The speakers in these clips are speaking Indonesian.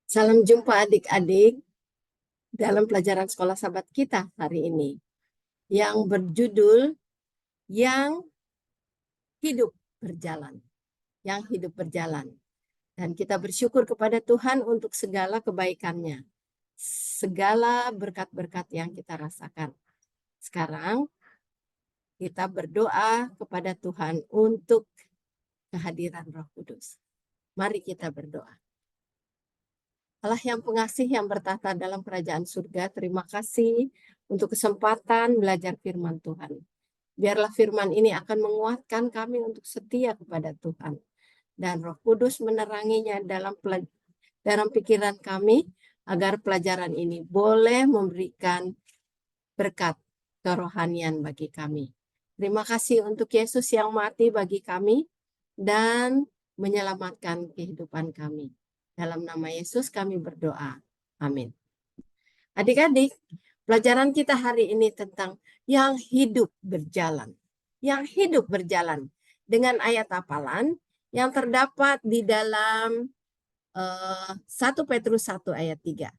Salam jumpa adik-adik dalam pelajaran sekolah sahabat kita hari ini yang berjudul yang hidup berjalan, yang hidup berjalan. Dan kita bersyukur kepada Tuhan untuk segala kebaikannya, segala berkat-berkat yang kita rasakan. Sekarang kita berdoa kepada Tuhan untuk kehadiran Roh Kudus. Mari kita berdoa. Allah yang pengasih yang bertahta dalam kerajaan surga, terima kasih untuk kesempatan belajar firman Tuhan. Biarlah firman ini akan menguatkan kami untuk setia kepada Tuhan. Dan Roh Kudus meneranginya dalam pikiran kami, agar pelajaran ini boleh memberikan berkat kerohanian bagi kami. Terima kasih untuk Yesus yang mati bagi kami dan menyelamatkan kehidupan kami. Dalam nama Yesus kami berdoa. Amin. Adik-adik, pelajaran kita hari ini tentang yang hidup berjalan. Yang hidup berjalan. Dengan ayat hafalan yang terdapat di dalam 1 Petrus 1 ayat 3.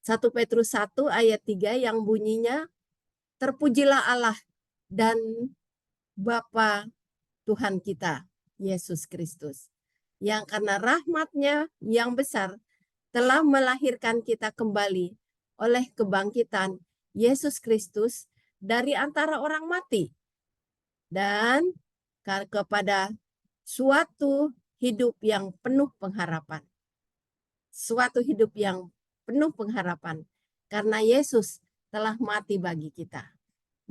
1 Petrus 1 ayat 3 yang bunyinya, terpujilah Allah dan Bapa Tuhan kita, Yesus Kristus, yang karena rahmat-Nya yang besar telah melahirkan kita kembali oleh kebangkitan Yesus Kristus dari antara orang mati dan kepada suatu hidup yang penuh pengharapan. Suatu hidup yang penuh pengharapan karena Yesus telah mati bagi kita.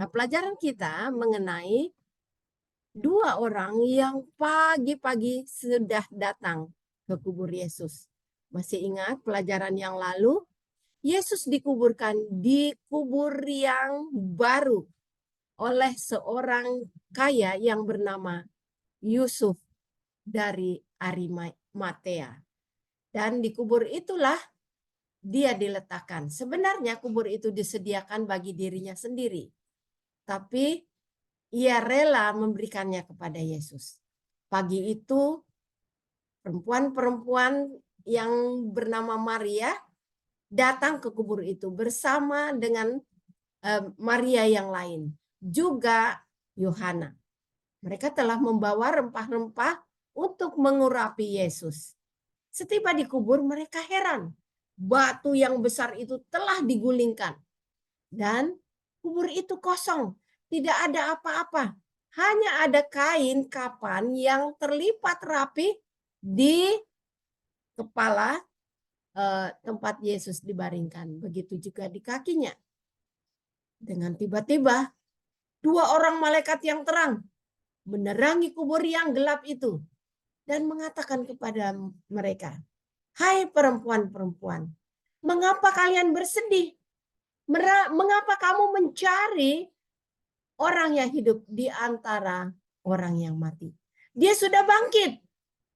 Nah, pelajaran kita mengenai dua orang yang pagi-pagi sudah datang ke kubur Yesus. Masih ingat pelajaran yang lalu? Yesus dikuburkan di kubur yang baru oleh seorang kaya yang bernama Yusuf dari Arimatea. Dan di kubur itulah dia diletakkan. Sebenarnya kubur itu disediakan bagi dirinya sendiri. Tapi ia rela memberikannya kepada Yesus. Pagi itu perempuan-perempuan yang bernama Maria datang ke kubur itu bersama dengan Maria yang lain. Juga Yohana. Mereka telah membawa rempah-rempah untuk mengurapi Yesus. Setiba di kubur mereka heran. Batu yang besar itu telah digulingkan. Dan kubur itu kosong. Tidak ada apa-apa. Hanya ada kain kapan yang terlipat rapi di kepala tempat Yesus dibaringkan. Begitu juga di kakinya. Dengan tiba-tiba, dua orang malaikat yang terang menerangi kubur yang gelap itu dan mengatakan kepada mereka, "Hai perempuan-perempuan, mengapa kalian bersedih? Mengapa kamu mencari orang yang hidup di antara orang yang mati? Dia sudah bangkit.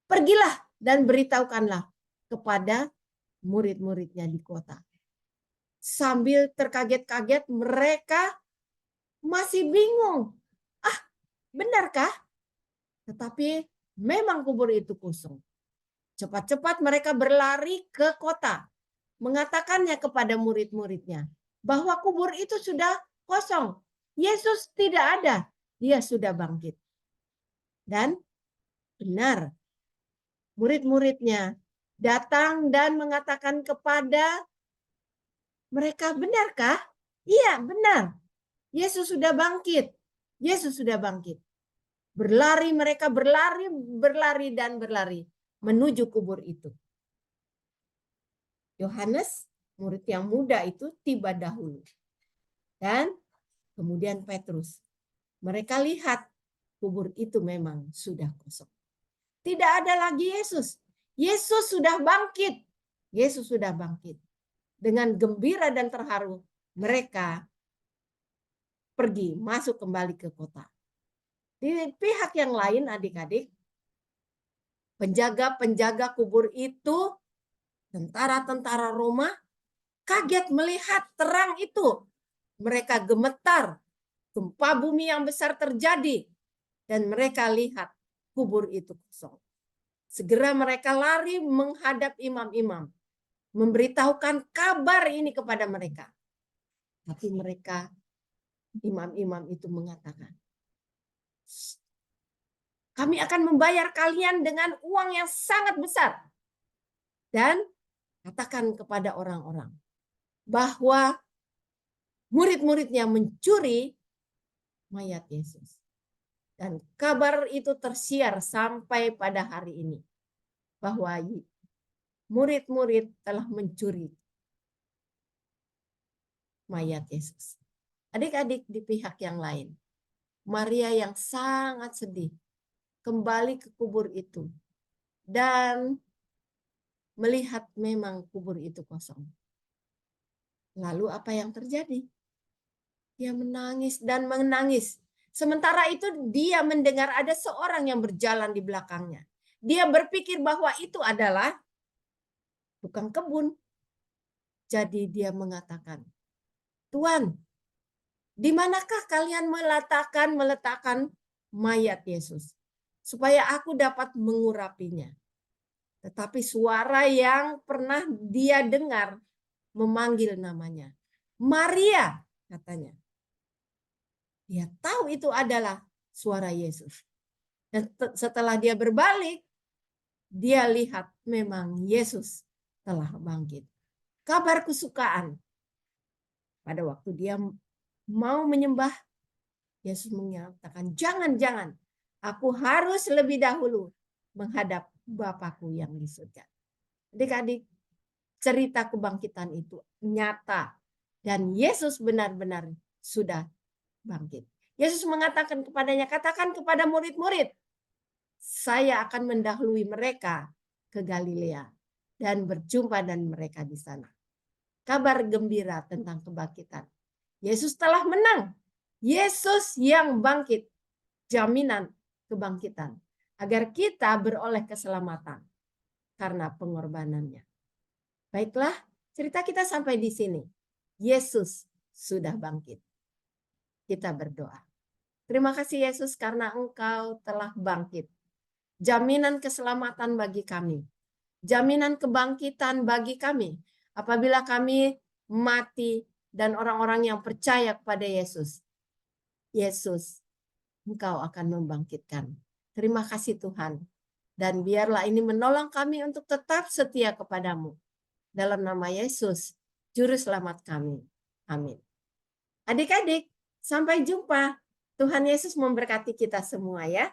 Pergilah dan beritahukanlah kepada murid-muridnya di kota." Sambil terkaget-kaget mereka masih bingung. Ah, benarkah? Tetapi memang kubur itu kosong. Cepat-cepat mereka berlari ke kota, mengatakannya kepada murid-muridnya bahwa kubur itu sudah kosong. Yesus tidak ada, dia sudah bangkit. Dan benar, murid-muridnya datang dan mengatakan kepada mereka, benarkah? Iya, benar. Yesus sudah bangkit. Yesus sudah bangkit. Berlari mereka, berlari dan berlari menuju kubur itu. Yohanes, murid yang muda itu, tiba dahulu. Dan kemudian Petrus. Mereka lihat kubur itu memang sudah kosong. Tidak ada lagi Yesus. Yesus sudah bangkit. Yesus sudah bangkit. Dengan gembira dan terharu, mereka pergi, masuk kembali ke kota. Di pihak yang lain, adik-adik, penjaga-penjaga kubur itu, tentara-tentara Roma, kaget melihat terang itu. Mereka gemetar, gempa bumi yang besar terjadi, dan mereka lihat kubur itu kosong. Segera mereka lari menghadap imam-imam. memberitahukan kabar ini kepada mereka. Tapi mereka, imam-imam itu mengatakan, kami akan membayar kalian dengan uang yang sangat besar. Dan katakan kepada orang-orang bahwa murid-muridnya mencuri mayat Yesus. Dan kabar itu tersiar sampai pada hari ini. Bahwa murid-murid telah mencuri mayat Yesus. Adik-adik di pihak yang lain, Maria yang sangat sedih kembali ke kubur itu dan melihat memang kubur itu kosong. Lalu apa yang terjadi? Dia menangis dan menangis. Sementara itu dia mendengar ada seorang yang berjalan di belakangnya. Dia berpikir bahwa itu adalah tukang kebun. Jadi dia mengatakan, Tuan, di manakah kalian meletakkan mayat Yesus? Supaya aku dapat mengurapinya. Tetapi suara yang pernah dia dengar memanggil namanya. Maria, katanya. Dia tahu itu adalah suara Yesus. Dan setelah dia berbalik, dia lihat memang Yesus telah bangkit. Kabar kesukaan. Pada waktu dia mau menyembah, Yesus mengatakan, jangan. Aku harus lebih dahulu menghadap Bapakku yang di surga. Adik-adik, cerita kebangkitan itu nyata. Dan Yesus benar-benar sudah bangkit. Yesus mengatakan kepadanya, katakan kepada murid-murid, saya akan mendahului mereka ke Galilea dan berjumpa dengan mereka di sana. Kabar gembira tentang kebangkitan. Yesus telah menang. Yesus yang bangkit. Jaminan kebangkitan. Agar kita beroleh keselamatan karena pengorbanannya. Baiklah, cerita kita sampai di sini. Yesus sudah bangkit. Kita berdoa. Terima kasih Yesus karena Engkau telah bangkit. Jaminan keselamatan bagi kami. Jaminan kebangkitan bagi kami. Apabila kami mati dan orang-orang yang percaya kepada Yesus. Yesus, Engkau akan membangkitkan. Terima kasih Tuhan. Dan biarlah ini menolong kami untuk tetap setia kepadamu. Dalam nama Yesus, Juru Selamat kami. Amin. Adik-adik, sampai jumpa. Tuhan Yesus memberkati kita semua ya.